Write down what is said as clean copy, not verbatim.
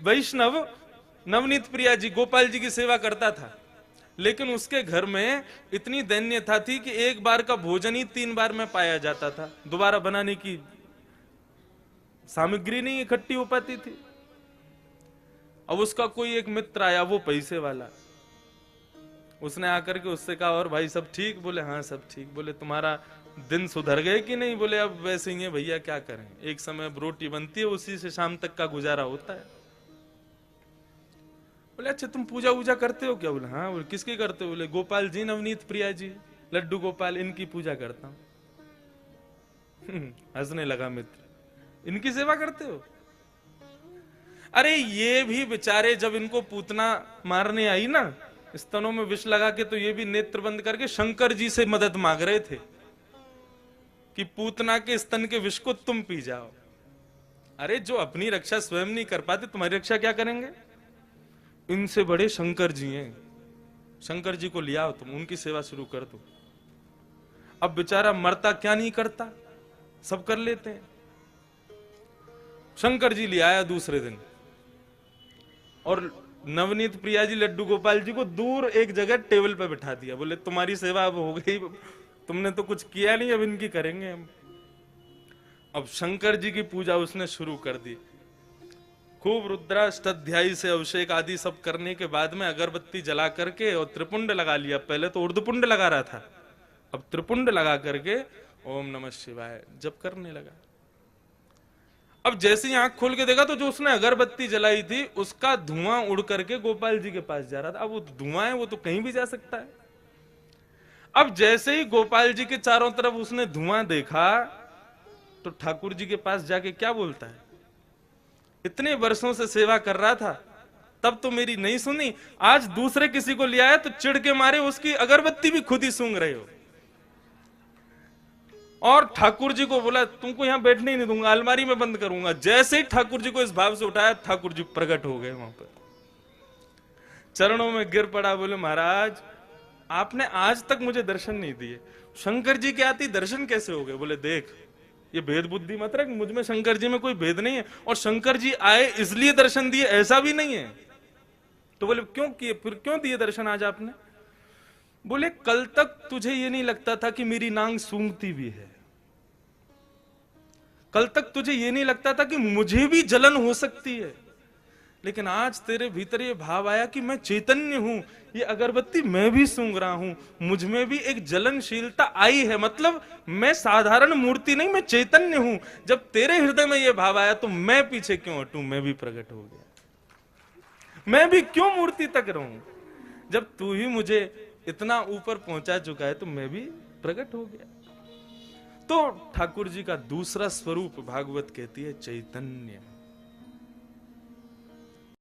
वैष्णव नवनीत प्रिया जी गोपाल जी की सेवा करता था, लेकिन उसके घर में इतनी दैन्यता थी कि एक बार का भोजन ही 3 बार में पाया जाता था, दोबारा बनाने की सामग्री नहीं इकट्ठी हो पाती थी। अब उसका कोई एक मित्र आया, वो पैसे वाला, उसने आकर के उससे कहा और भाई सब ठीक? बोले हाँ सब ठीक। बोले तुम्हारा दिन सुधर गए कि नहीं? बोले अब वैसे ही है भैया, क्या करें, एक समय रोटी बनती है, उसी से शाम तक का गुजारा होता है। बोले अच्छा तुम पूजा वूजा करते हो क्या? बोले हाँ। बोले किसकी करते हो? बोले गोपाल जी, नवनीत प्रिया जी, लड्डू गोपाल, इनकी पूजा करता हूं। हंसने लगा मित्र, इनकी सेवा करते हो? अरे ये भी बेचारे जब इनको पूतना मारने आई ना, स्तनों में विष लगा के, तो ये भी नेत्र बंद करके शंकर जी से मदद मांग रहे थे कि पूतना के स्तन के विष को तुम पी जाओ। अरे जो अपनी रक्षा स्वयं नहीं कर पाते, तुम्हारी रक्षा क्या करेंगे? इनसे बड़े शंकर जी हैं, शंकर जी को लिया हो तुम, उनकी सेवा शुरू कर दो। अब बेचारा मरता क्या नहीं करता, सब कर लेते हैं। शंकर जी ले आया दूसरे दिन, और नवनीत प्रिया जी लड्डू गोपाल जी को दूर एक जगह टेबल पे बिठा दिया। बोले तुम्हारी सेवा अब हो गई, तुमने तो कुछ किया नहीं, अब इनकी करेंगे हम। अब शंकर जी की पूजा उसने शुरू कर दी, खूब रुद्राष्टाध्यायी से अभिषेक आदि सब करने के बाद में अगरबत्ती जला करके और त्रिपुंड लगा लिया। पहले तो ऊर्ध्वपुंड लगा रहा था, अब त्रिपुंड लगा करके ओम नमः शिवाय जप करने लगा। अब जैसे ही आंख खोल के देखा तो जो उसने अगरबत्ती जलाई थी उसका धुआं उड़ करके गोपाल जी के पास जा रहा था। अब वो धुआं है, वो तो कहीं भी जा सकता है। अब जैसे ही गोपाल जी के चारों तरफ उसने धुआं देखा तो ठाकुर जी के पास जाके क्या बोलता है, इतने वर्षों से सेवा कर रहा था, तब तो मेरी नहीं सुनी, आज दूसरे किसी को ले आया तो चिढ़ के मारे उसकी अगरबत्ती भी खुद ही सूंघ रहे हो। और ठाकुर जी को बोला तुमको यहां बैठने ही नहीं दूंगा, अलमारी में बंद करूंगा। जैसे ही ठाकुर जी को इस भाव से उठाया, ठाकुर जी प्रकट हो गए वहां पर, चरणों में गिर पड़ा। बोले महाराज आपने आज तक मुझे दर्शन नहीं दिए, शंकर जी के आती दर्शन कैसे हो गए? बोले देख ये भेद बुद्धि मत रख, मुझ में शंकर जी में कोई भेद नहीं है, और शंकर जी आए इसलिए दर्शन दिए ऐसा भी नहीं है। तो बोले क्यों किए, फिर क्यों दिए दर्शन आज आपने? बोले कल तक तुझे ये नहीं लगता था कि मेरी नांग सूंघती भी है, कल तक तुझे ये नहीं लगता था कि मुझे भी जलन हो सकती है, लेकिन आज तेरे भीतर ये भाव आया कि मैं चैतन्य हूं, ये अगरबत्ती मैं भी सूंघ रहा हूं, मुझ में भी एक जलनशीलता आई है, मतलब मैं साधारण मूर्ति नहीं, मैं चैतन्य हूं। जब तेरे हृदय में ये भाव आया तो मैं पीछे क्यों हटूं, मैं भी प्रकट हो गया, मैं भी क्यों मूर्ति तक रहूं? जब तू ही मुझे इतना ऊपर पहुंचा चुका है तो मैं भी प्रकट हो गया। तो ठाकुर जी का दूसरा स्वरूप भागवत कहती है चैतन्य।